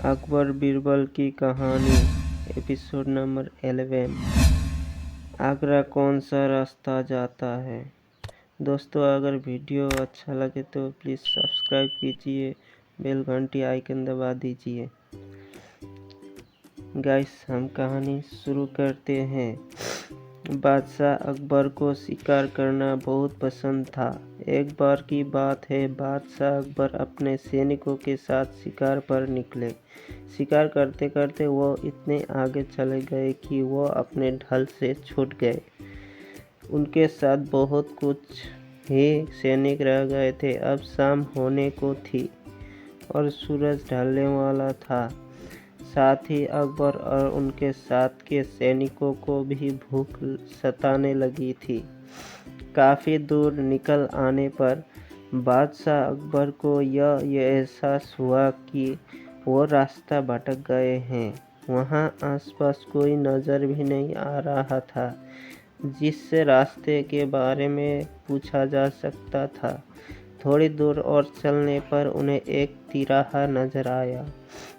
अकबर बीरबल की कहानी episode number 11। Agra कौन सा रास्ता जाता है। दोस्तों, अगर वीडियो अच्छा लगे तो प्लीज़ सब्सक्राइब कीजिए, बेल घंटी आइकन दबा दीजिए। गाइस, हम कहानी शुरू करते हैं। बादशाह अकबर को शिकार करना बहुत पसंद था। एक बार की बात है, बादशाह अकबर अपने सैनिकों के साथ शिकार पर निकले। शिकार करते करते वो इतने आगे चले गए कि वो अपने ढल से छूट गए। उनके साथ बहुत कुछ ही सैनिक रह गए थे। अब शाम होने को थी और सूरज ढलने वाला था। साथ ही अकबर और उनके साथ के सैनिकों को भी भूख सताने लगी थी। काफ़ी दूर निकल आने पर बादशाह अकबर को यह एहसास हुआ कि वो रास्ता भटक गए हैं। वहाँ आसपास कोई नज़र भी नहीं आ रहा था जिससे रास्ते के बारे में पूछा जा सकता था। थोड़ी दूर और चलने पर उन्हें एक तिराहा नजर आया।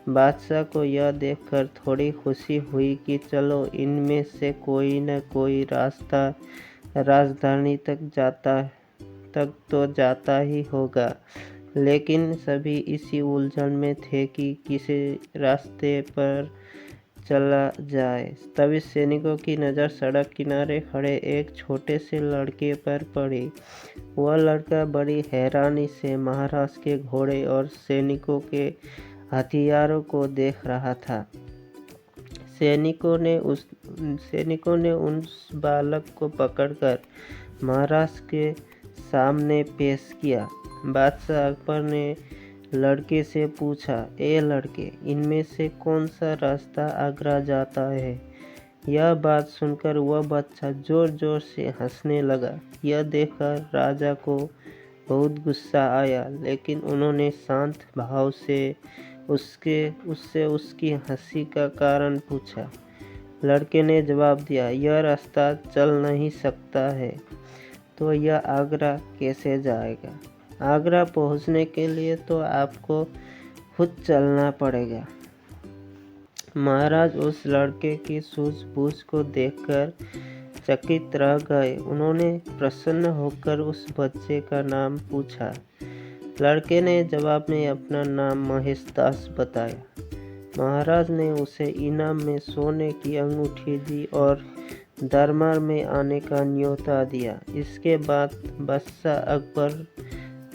बादशाह को यह देखकर थोड़ी खुशी हुई कि चलो, इनमें से कोई न कोई रास्ता राजधानी तक तो जाता ही होगा। लेकिन सभी इसी उलझन में थे कि किसी रास्ते पर चला जाए। तभी सैनिकों की नज़र सड़क किनारे खड़े एक छोटे से लड़के पर पड़ी। वह लड़का बड़ी हैरानी से महाराज के घोड़े और सैनिकों के हथियारों को देख रहा था। सैनिकों ने उस बालक को पकड़कर महाराज के सामने पेश किया। बादशाह अकबर ने लड़के से पूछा, ए लड़के, इनमें से कौन सा रास्ता आगरा जाता है। यह बात सुनकर वह बच्चा जोर जोर से हंसने लगा। यह देखकर राजा को बहुत गुस्सा आया, लेकिन उन्होंने शांत भाव से उससे उसकी हंसी का कारण पूछा। लड़के ने जवाब दिया, यह रास्ता चल नहीं सकता है तो यह आगरा कैसे जाएगा। आगरा पहुंचने के लिए तो आपको खुद चलना पड़ेगा। महाराज उस लड़के की सूझबूझ को देखकर चकित रह गए। उन्होंने प्रसन्न होकर उस बच्चे का नाम पूछा। लड़के ने जवाब में अपना नाम महेश दास बताया। महाराज ने उसे इनाम में सोने की अंगूठी दी और दरबार में आने का न्योता दिया। इसके बाद बादशाह अकबर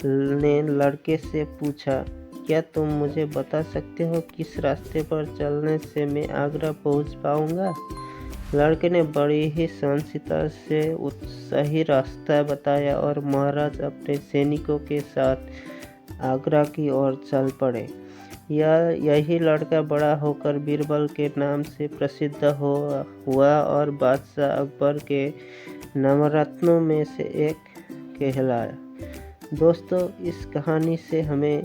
ने लड़के से पूछा, क्या तुम मुझे बता सकते हो किस रास्ते पर चलने से मैं आगरा पहुंच पाऊंगा। लड़के ने बड़ी ही सहनशीलता से सही रास्ता बताया और महाराज अपने सैनिकों के साथ आगरा की ओर चल पड़े। यही लड़का बड़ा होकर बीरबल के नाम से प्रसिद्ध हुआ और बादशाह अकबर के नवरत्नों में से एक कहलाया। दोस्तों, इस कहानी से हमें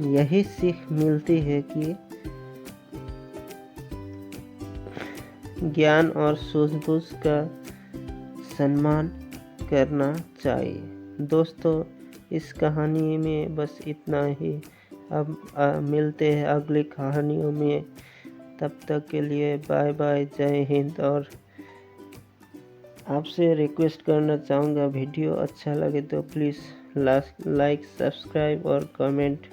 यही सीख मिलती है कि ज्ञान और सूझबूझ का सम्मान करना चाहिए। दोस्तों, इस कहानी में बस इतना ही। अब मिलते हैं अगली कहानियों में। तब तक के लिए बाय बाय, जय हिंद। और आपसे रिक्वेस्ट करना चाहूँगा, वीडियो अच्छा लगे तो प्लीज़ लाइक, सब्सक्राइब और कमेंट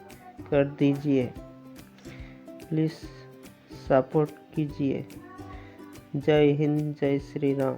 कर दीजिए। प्लीज़ सपोर्ट कीजिए। जय हिंद, जय श्री राम।